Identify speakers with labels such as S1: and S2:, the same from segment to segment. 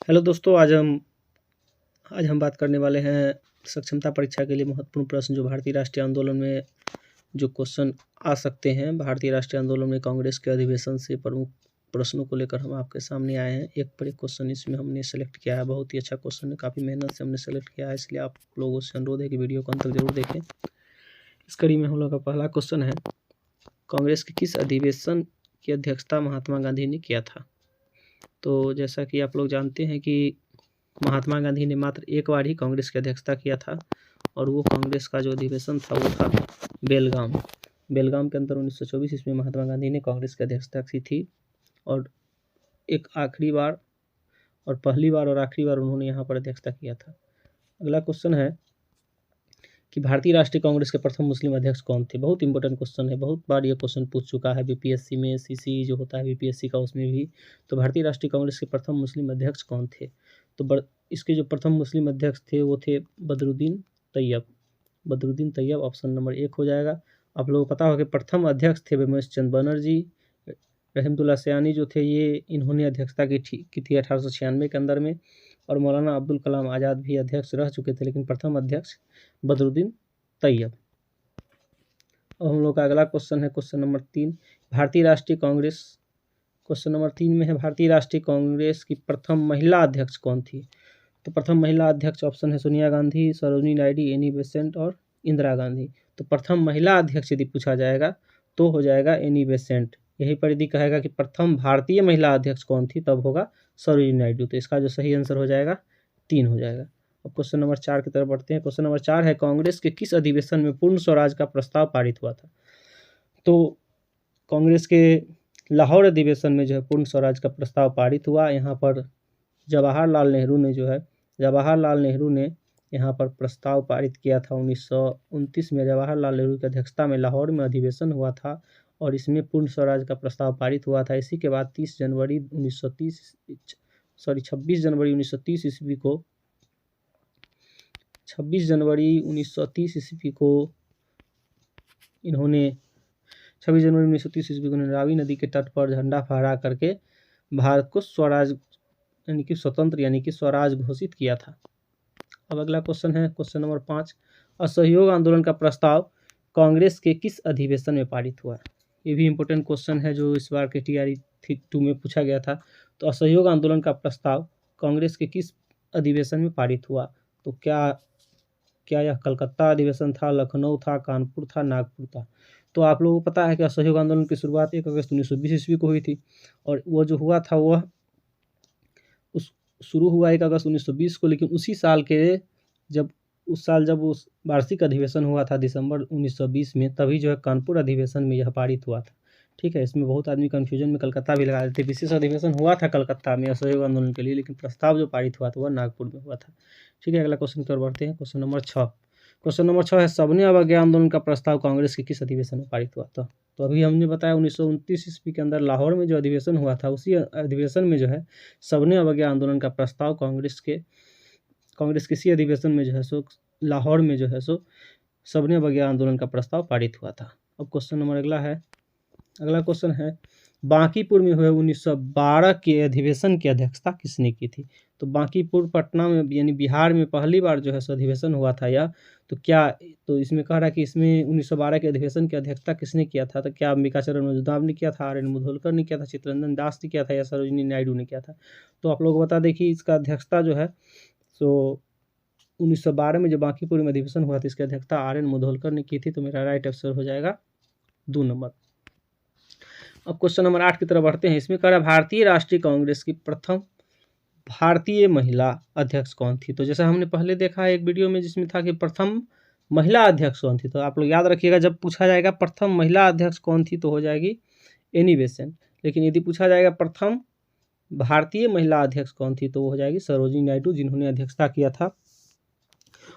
S1: Hello दोस्तों, आज हम बात करने वाले हैं सक्षमता परीक्षा के लिए महत्वपूर्ण प्रश्न जो भारतीय राष्ट्रीय आंदोलन में जो क्वेश्चन आ सकते हैं। भारतीय राष्ट्रीय आंदोलन में कांग्रेस के अधिवेशन से प्रमुख प्रश्नों को लेकर हम आपके सामने आए हैं। एक पर एक क्वेश्चन इसमें हमने सेलेक्ट किया है। बहुत ही अच्छा क्वेश्चन है, काफ़ी मेहनत से हमने सेलेक्ट किया है, इसलिए आप लोगों से अनुरोध है कि वीडियो को अंत तक जरूर देखें। इस कड़ी में हम लोग का पहला क्वेश्चन है, कांग्रेस के किस अधिवेशन की अध्यक्षता महात्मा गांधी ने किया था? तो जैसा कि आप लोग जानते हैं कि महात्मा गांधी ने मात्र एक बार ही कांग्रेस की अध्यक्षता किया था और वो कांग्रेस का जो अधिवेशन था वो था बेलगाम के अंदर 1924 ईस्वी में महात्मा गांधी ने कांग्रेस की अध्यक्षता की थी। और एक आखिरी बार और पहली बार और आखिरी बार उन्होंने यहाँ पर अध्यक्षता किया था। अगला क्वेश्चन है कि भारतीय राष्ट्रीय कांग्रेस के प्रथम मुस्लिम अध्यक्ष कौन थे? बहुत इंपॉर्टेंट क्वेश्चन है, बहुत बार ये क्वेश्चन पूछ चुका है बीपीएससी में, सीसी जो होता है बीपीएससी का उसमें भी। तो भारतीय राष्ट्रीय कांग्रेस के प्रथम मुस्लिम अध्यक्ष कौन थे? तो इसके जो प्रथम मुस्लिम अध्यक्ष थे वो थे बदरुद्दीन तैयब। ऑप्शन नंबर 1 हो जाएगा। आप लोगों को पता होगा कि प्रथम अध्यक्ष थे रमेश चंद्र बनर्जी। रहमतुल्लाह सयानी जो थे ये इन्होंने अध्यक्षता की थी 1896 के अंदर में। और मौलाना अब्दुल कलाम आज़ाद भी अध्यक्ष रह चुके थे, लेकिन प्रथम अध्यक्ष बदरुद्दीन तैयब। अब हम लोग का अगला क्वेश्चन है क्वेश्चन नंबर 3, भारतीय राष्ट्रीय कांग्रेस। क्वेश्चन नंबर 3 में है भारतीय राष्ट्रीय कांग्रेस की प्रथम महिला अध्यक्ष कौन थी? तो प्रथम महिला अध्यक्ष ऑप्शन है सोनिया गांधी, सरोजिनी नायडू, एनी बेसेंट और इंदिरा गांधी। तो प्रथम महिला अध्यक्ष यदि पूछा जाएगा तो हो जाएगा एनी बेसेंट। यही पर यदि कहेगा कि प्रथम भारतीय महिला अध्यक्ष कौन थी तब होगा सरोजिनी नायडू। तो इसका जो सही आंसर हो जाएगा 3 हो जाएगा। अब क्वेश्चन नंबर 4 की तरफ बढ़ते हैं। क्वेश्चन नंबर 4 है, कांग्रेस के किस अधिवेशन में पूर्ण स्वराज का प्रस्ताव पारित हुआ था? तो कांग्रेस के लाहौर अधिवेशन में जो है पूर्ण स्वराज का प्रस्ताव पारित हुआ। यहाँ पर जवाहरलाल नेहरू ने यहाँ पर प्रस्ताव पारित किया था 1929 में। जवाहरलाल नेहरू की अध्यक्षता में लाहौर में अधिवेशन हुआ था और इसमें पूर्ण स्वराज का प्रस्ताव पारित हुआ था। इसी के बाद 26 जनवरी 1930 ईस्वी को 26 जनवरी 1930 ईस्वी को इन्होंने रावी नदी के तट पर झंडा फहरा करके भारत को स्वराज यानी कि स्वराज घोषित किया था। अब अगला क्वेश्चन है क्वेश्चन नंबर 5, असहयोग आंदोलन का प्रस्ताव कांग्रेस के किस अधिवेशन में पारित हुआ? ये भी इम्पोर्टेंट क्वेश्चन है जो इस बार के TRE 2 में पूछा गया था। तो असहयोग आंदोलन का प्रस्ताव कांग्रेस के किस अधिवेशन में पारित हुआ? तो क्या यह कलकत्ता अधिवेशन था, लखनऊ था, कानपुर था, नागपुर था? तो आप लोगों को पता है कि असहयोग आंदोलन की शुरुआत 1 अगस्त 1920 ईस्वी को हुई थी और वो जो हुआ था वह शुरू हुआ 1 अगस्त 1920 को, लेकिन उसी साल जब उस वार्षिक अधिवेशन हुआ था दिसंबर 1920 में, तभी जो है कानपुर अधिवेशन में यह पारित हुआ था। ठीक है, इसमें बहुत आदमी कन्फ्यूजन में कलकत्ता भी लगा देते। विशेष अधिवेशन हुआ था कलकत्ता में असहयोग आंदोलन के लिए, लेकिन प्रस्ताव जो पारित हुआ था वह नागपुर में हुआ था। ठीक है, अगला क्वेश्चन की ओर बढ़ते हैं। क्वेश्चन नंबर 6 है, सबने अवज्ञा आंदोलन का प्रस्ताव कांग्रेस के किस अधिवेशन में पारित हुआ था? तो अभी हमने बताया 1929 ईस्वी के अंदर लाहौर में जो अधिवेशन हुआ था, उसी अधिवेशन में जो है सबने अवज्ञा आंदोलन का प्रस्ताव कांग्रेस के किसी अधिवेशन में जो है सो लाहौर में जो है सो सबने अवज्ञा आंदोलन का प्रस्ताव पारित हुआ था। अब क्वेश्चन नंबर अगला क्वेश्चन है, बांकीपुर में हुए 1912 के अधिवेशन की अध्यक्षता किसने की थी? तो बांकीपुर पटना में यानी बिहार में पहली बार जो है सो अधिवेशन हुआ था यह। तो इसमें कह रहा है कि इसमें 1912 के अधिवेशन की अध्यक्षता किसने किया था? तो क्या अंबिकाचरण मजुमदार ने किया था, RN मुधोलकर ने किया था, चित्तरंजन दास ने किया था या सरोजिनी नायडू ने किया था? तो आप लोग को बता दें कि इसका अध्यक्षता जो है सो 1912 में जो बांकीपुर में अधिवेशन हुआ था इसकी अध्यक्षता RN मुधोलकर ने की थी। तो मेरा राइट आंसर हो जाएगा 2 नंबर। अब क्वेश्चन नंबर 8 की तरफ बढ़ते हैं। इसमें कह रहा है भारतीय राष्ट्रीय कांग्रेस की प्रथम भारतीय महिला अध्यक्ष कौन थी? तो जैसा हमने पहले देखा है एक वीडियो में जिसमें था कि प्रथम महिला अध्यक्ष कौन थी, तो आप लोग याद रखिएगा जब पूछा जाएगा प्रथम महिला अध्यक्ष कौन थी तो हो जाएगी एनी बेसेंट। लेकिन यदि पूछा जाएगा प्रथम भारतीय महिला अध्यक्ष कौन थी तो वो हो जाएगी सरोजिनी नायडू, जिन्होंने अध्यक्षता किया था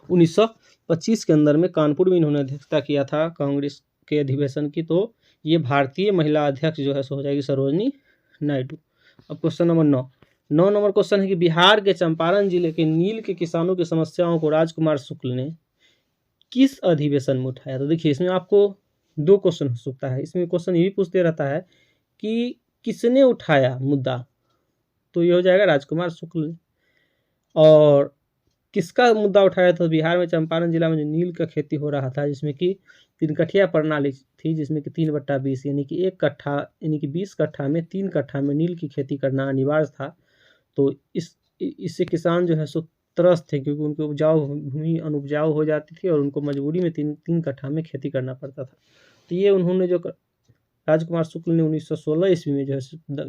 S1: 1925 के अंदर में कानपुर में इन्होंने अध्यक्षता किया था कांग्रेस के अधिवेशन की। तो ये भारतीय महिला अध्यक्ष जो है सो हो जाएगी सरोजिनी नायडू। अब क्वेश्चन नंबर 9 नंबर क्वेश्चन है कि बिहार के चंपारण जिले के नील के किसानों की समस्याओं को राजकुमार शुक्ल ने किस अधिवेशन में उठाया? तो देखिए इसमें आपको 2 क्वेश्चन हो सकता है। इसमें क्वेश्चन ये भी पूछते रहता है कि किसने उठाया मुद्दा, तो ये हो जाएगा राजकुमार शुक्ल ने। और किसका मुद्दा उठाया था? बिहार में चंपारण जिला में जो नील का खेती हो रहा था, जिसमें कि 3 कठिया प्रणाली थी, जिसमें कि 3/20 यानी कि 1 कट्ठा यानी कि 20 कट्ठा में 3 कट्ठा में नील की खेती करना अनिवार्य था। तो इससे किसान जो है सो त्रस्त थे, क्योंकि उनकी उपजाऊ भूमि अनुपजाऊ हो जाती थी और उनको मजबूरी में 3 कट्ठा में खेती करना पड़ता था। तो ये उन्होंने जो राजकुमार शुक्ल ने 1916 ईस्वी में जो है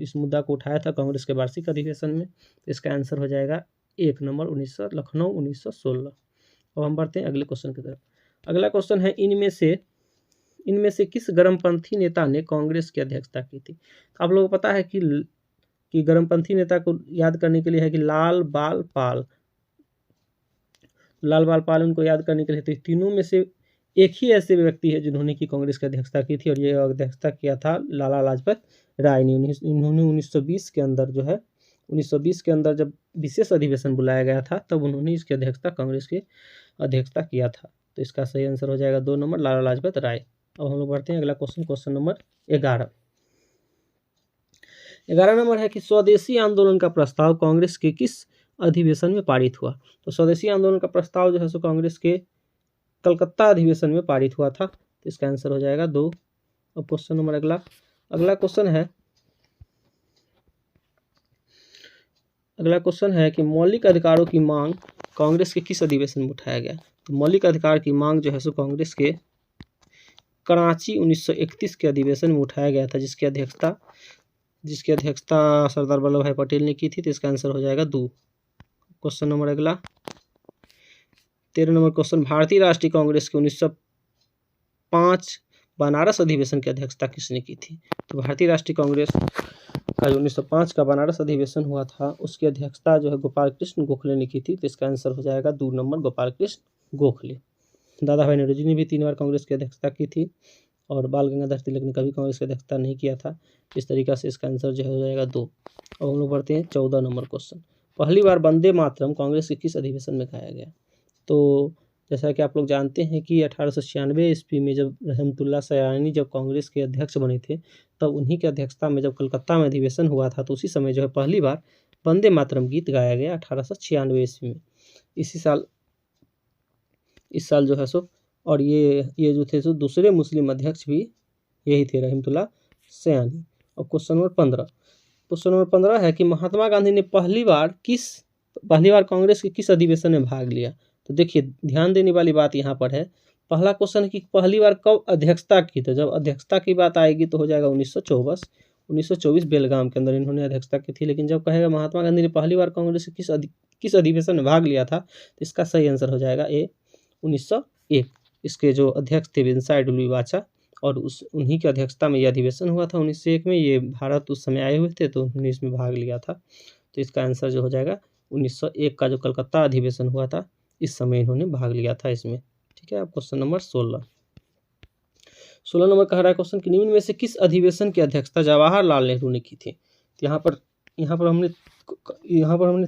S1: इस मुद्दा को उठाया था कांग्रेस के वार्षिक अधिवेशन में। तो इसका आंसर हो जाएगा 1 नंबर लखनऊ 1916। अब हम बढ़ते हैं अगले क्वेश्चन की तरफ। अगला क्वेश्चन है, इनमें से किस गर्मपंथी नेता ने कांग्रेस की अध्यक्षता की थी? आप लोगों को पता है कि गर्मपंथी नेता को याद करने के लिए है कि लाल बाल पाल उनको याद करने के लिए, तो तीनों में से एक ही ऐसे व्यक्ति है जिन्होंने की कांग्रेस की अध्यक्षता की थी, और ये अध्यक्षता किया था लाला लाजपत राय ने। इन्होंने 1920 के अंदर जो है 1920 के अंदर जब विशेष अधिवेशन बुलाया गया था, तब उन्होंने इसकी अध्यक्षता कांग्रेस की अध्यक्षता किया था। तो इसका सही आंसर हो जाएगा 2 नंबर लाला लाजपत राय। अब हम लोग बढ़ते हैं अगला क्वेश्चन नंबर 11। 11 नंबर है कि स्वदेशी आंदोलन का प्रस्ताव कांग्रेस के किस अधिवेशन में पारित हुआ? तो स्वदेशी आंदोलन का प्रस्ताव जो है सो कांग्रेस के कलकत्ता अधिवेशन में पारित हुआ था। तो इसका आंसर हो जाएगा 2। अब क्वेश्चन नंबर अगला क्वेश्चन है कि मौलिक अधिकारों की मांग कांग्रेस के किस अधिवेशन में उठाया गया? तो मौलिक अधिकार की मांग जो है सो कांग्रेस के कराची 1931 के अधिवेशन में उठाया गया था, जिसकी अध्यक्षता सरदार वल्लभ भाई पटेल ने की थी। तो इसका आंसर हो जाएगा 2। क्वेश्चन नंबर 13 नंबर क्वेश्चन, भारतीय राष्ट्रीय कांग्रेस के 1905 बनारस अधिवेशन की अध्यक्षता किसने की थी? तो भारतीय राष्ट्रीय कांग्रेस का जो 1905 का बनारस अधिवेशन हुआ था, उसकी अध्यक्षता जो है गोपाल कृष्ण गोखले ने की थी। तो इसका आंसर हो जाएगा 2 नंबर गोपाल कृष्ण गोखले। दादा भाई नौरोजी ने भी 3 बार कांग्रेस की अध्यक्षता की थी, और बाल गंगाधर तिलक ने कभी कांग्रेस की अध्यक्षता नहीं किया था। इस तरीक़ा से इसका आंसर जो हो जाएगा 2। अब हम लोग बढ़ते हैं 14 नंबर क्वेश्चन। पहली बार वंदे मातरम कांग्रेस के किस अधिवेशन में गाया गया? तो जैसा कि आप लोग जानते हैं कि 1896 ईस्वी में जब रहमतुल्लाह सयानी जब कांग्रेस के अध्यक्ष बने थे, तब उन्हीं की अध्यक्षता में जब कलकत्ता में अधिवेशन हुआ था, तो उसी समय जो है पहली बार वंदे मातरम गीत गाया गया 1896 ईस्वी में। इस साल जो है सो, और ये जो थे सो दूसरे मुस्लिम अध्यक्ष भी यही थे, रहमतुल्लाह सयानी। और क्वेश्चन नंबर 15 है कि महात्मा गांधी ने पहली बार कांग्रेस के किस अधिवेशन में भाग लिया? तो देखिए, ध्यान देने वाली बात यहाँ पर है, पहला क्वेश्चन है कि पहली बार कब अध्यक्षता की? तो जब अध्यक्षता की बात आएगी तो हो जाएगा 1924 बेलगाम के अंदर इन्होंने अध्यक्षता की थी। लेकिन जब कहेगा महात्मा गांधी ने पहली बार कांग्रेस के किस अधिवेशन में भाग लिया था, तो इसका सही आंसर हो जाएगा ए 1901। इसके जो अध्यक्ष थे विंसाई डुली वाचा, और उन्हीं की अध्यक्षता में यह अधिवेशन हुआ था 1901 में। ये भारत उस समय आए हुए थे, तो उन्होंने इसमें भाग लिया था। तो इसका आंसर जो हो जाएगा 1901 का जो कलकत्ता अधिवेशन हुआ था, इस समय इन्होंने भाग लिया था इसमें। ठीक है। अब क्वेश्चन नंबर 16 नंबर कह रहा है क्वेश्चन कि निम्न में से किस अधिवेशन की अध्यक्षता जवाहरलाल नेहरू ने की थी? तो यहाँ पर हमने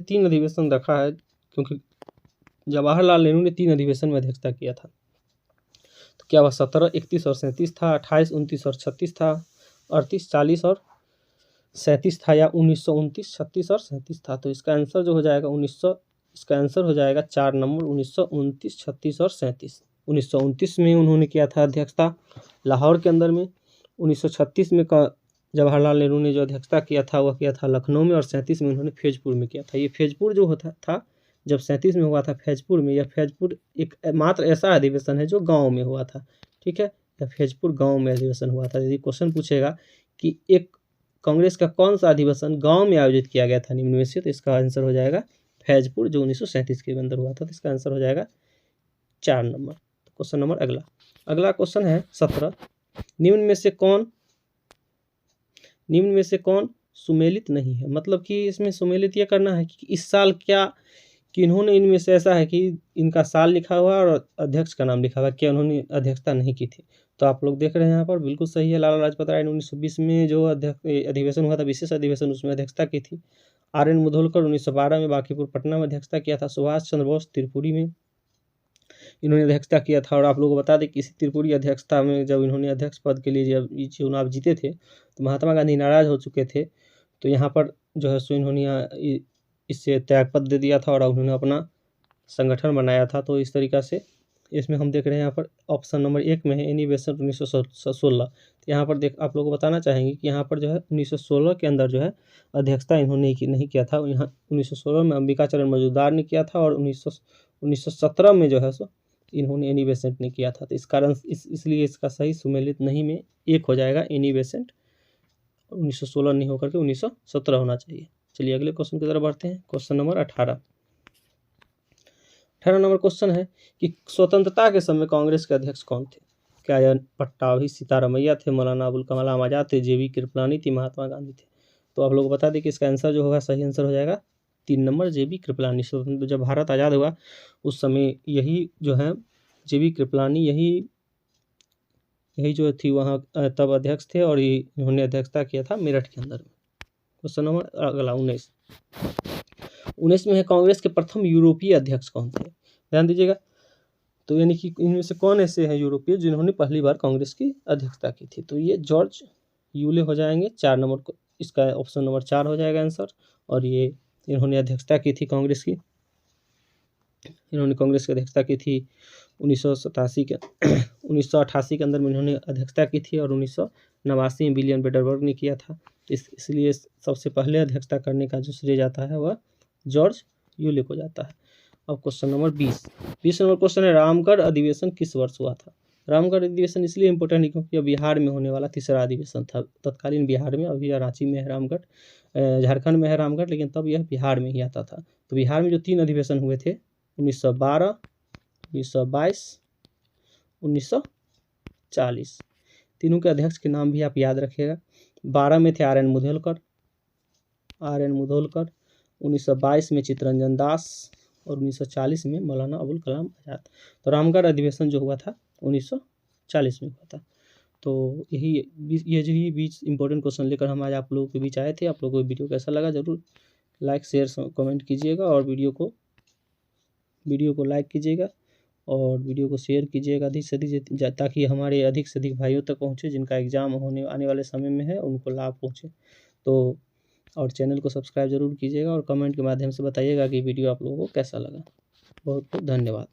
S1: 3 अधिवेशन रखा है, क्योंकि जवाहरलाल नेहरू ने 3 अधिवेशन में अध्यक्षता किया था। तो क्या वह 17, 31 और 37 था, 28, 29 और 36 था, 38, 40 और 37 था, या 1929, 36 और 37 था? तो इसका आंसर जो हो जाएगा 4 नंबर 1929, 36 और 37। 1929 में उन्होंने किया था अध्यक्षता लाहौर के अंदर में। 1936 में जवाहरलाल नेहरू ने जो अध्यक्षता किया था वह किया था लखनऊ में, और 37 में उन्होंने फैजपुर में किया था। ये फैजपुर जो होता था, जब 37 में हुआ था फैजपुर में, यह फैजपुर एक मात्र ऐसा अधिवेशन है जो गांव में हुआ था। ठीक है, यह फैजपुर गांव में अधिवेशन हुआ था। यदि क्वेश्चन पूछेगा कि एक कांग्रेस का कौन सा अधिवेशन गांव में आयोजित किया गया था निम्न में से, तो इसका आंसर हो जाएगा फैजपुर, जो 1937 के अंदर हुआ था। तो इसका आंसर हो जाएगा 4 नंबर। तो क्वेश्चन नंबर अगला क्वेश्चन है 17। निम्न में से कौन सुमेलित नहीं है? मतलब कि इसमें सुमेलित यह करना है कि इस साल इन्होंने इनमें से ऐसा है कि इनका साल लिखा हुआ और अध्यक्ष का नाम लिखा हुआ, क्या उन्होंने अध्यक्षता नहीं की थी? तो आप लोग देख रहे हैं यहाँ पर, बिल्कुल सही है। लाला लाजपत राय ने 1920 में जो अधिवेशन हुआ था, विशेष अधिवेशन, उसमें अध्यक्षता की थी। RN मुधोलकर 1912 में बांकीपुर पटना में अध्यक्षता किया था। सुभाष चंद्र बोस त्रिपुरी में इन्होंने अध्यक्षता किया था। और आप लोगों को बता दें कि इसी त्रिपुरी अध्यक्षता में जब इन्होंने अध्यक्ष पद के लिए जब चुनाव जीते थे, तो महात्मा गांधी नाराज हो चुके थे। तो यहाँ पर जो है सो इन्होंने इससे त्यागपत्र दे दिया था और उन्होंने अपना संगठन बनाया था। तो इस तरीक़ा से इसमें हम देख रहे हैं यहाँ पर ऑप्शन नंबर 1 में है एनी बेसेंट 1916। तो यहाँ पर आप लोगों को बताना चाहेंगे कि यहाँ पर जो है 1916 के अंदर जो है अध्यक्षता इन्होंने नहीं किया था। यहाँ 1916 में अंबिकाचरण मजूमदार ने किया था और 1917 में जो है सो इन्होंने एनी बेसेंट ने किया था। तो इस कारण इसलिए इसका सही सुमेलित नहीं में 1 हो जाएगा, एनी बेसेंट 1916 नहीं होकर के 1917 होना चाहिए। चलिए अगले क्वेश्चन की तरफ बढ़ते हैं। क्वेश्चन नंबर 18 नंबर क्वेश्चन है कि स्वतंत्रता के समय कांग्रेस के अध्यक्ष कौन थे? क्या यह पट्टाभी सीतारामैया थे, मौलाना अबुल कलाम आज़ाद थे, JV कृपलानी थी, महात्मा गांधी थे? तो आप लोग बता दें कि इसका आंसर जो होगा, सही आंसर हो जाएगा 3 नंबर JV कृपलानी। स्वतंत्र जब भारत आज़ाद हुआ उस समय यही जो है JV कृपलानी यही जो थी वहाँ तब अध्यक्ष थे और इन्होंने अध्यक्षता किया था मेरठ के अंदर में। क्वेश्चन नंबर अगला 19 में है कांग्रेस के प्रथम यूरोपीय अध्यक्ष कौन थे? ध्यान दीजिएगा। तो यानी कि इनमें से कौन ऐसे हैं यूरोपीय जिन्होंने पहली बार कांग्रेस की अध्यक्षता की थी? तो ये जॉर्ज यूले हो जाएंगे। 4 नंबर को इसका ऑप्शन नंबर 4 हो जाएगा आंसर। और ये इन्होंने अध्यक्षता की थी कांग्रेस की। इन्होंने कांग्रेस की अध्यक्षता की थी 1988 के अंदर में इन्होंने अध्यक्षता की थी और 1989 में विलियम बेडरबर्ग ने किया था। इसलिए सबसे पहले अध्यक्षता करने का जो श्रेय जाता है वह जॉर्ज यूले को जाता है। अब क्वेश्चन नंबर 20 नंबर क्वेश्चन है रामगढ़ अधिवेशन किस वर्ष हुआ था? रामगढ़ अधिवेशन इसलिए इम्पोर्टेंट है क्योंकि बिहार में होने वाला तीसरा अधिवेशन था। तत्कालीन बिहार में, अभी रांची में है रामगढ़, झारखंड में है रामगढ़, लेकिन तब यह बिहार में ही आता था। तो बिहार में जो 3 अधिवेशन हुए थे 1912, 1922, 1940, तीनों के अध्यक्ष के नाम भी आप याद रखिएगा। 12 में थे RN मुधोलकर, 1922 में चित्तरंजन दास और 1940 में मौलाना अबुल कलाम आज़ाद। तो रामगढ़ अधिवेशन जो हुआ था 1940 में हुआ था। तो ये जो ही बीच इंपॉर्टेंट क्वेश्चन लेकर हम आज आप लोगों के बीच आए थे। आप लोगों को वीडियो कैसा लगा जरूर लाइक शेयर कमेंट कीजिएगा और वीडियो को लाइक कीजिएगा और वीडियो को शेयर कीजिएगा अधिक से अधिक, ताकि हमारे अधिक से अधिक भाइयों तक पहुँचे जिनका एग्ज़ाम आने वाले समय में है, उनको लाभ पहुँचे। तो और चैनल को सब्सक्राइब जरूर कीजिएगा और कमेंट के माध्यम से बताइएगा कि वीडियो आप लोगों को कैसा लगा। बहुत बहुत धन्यवाद।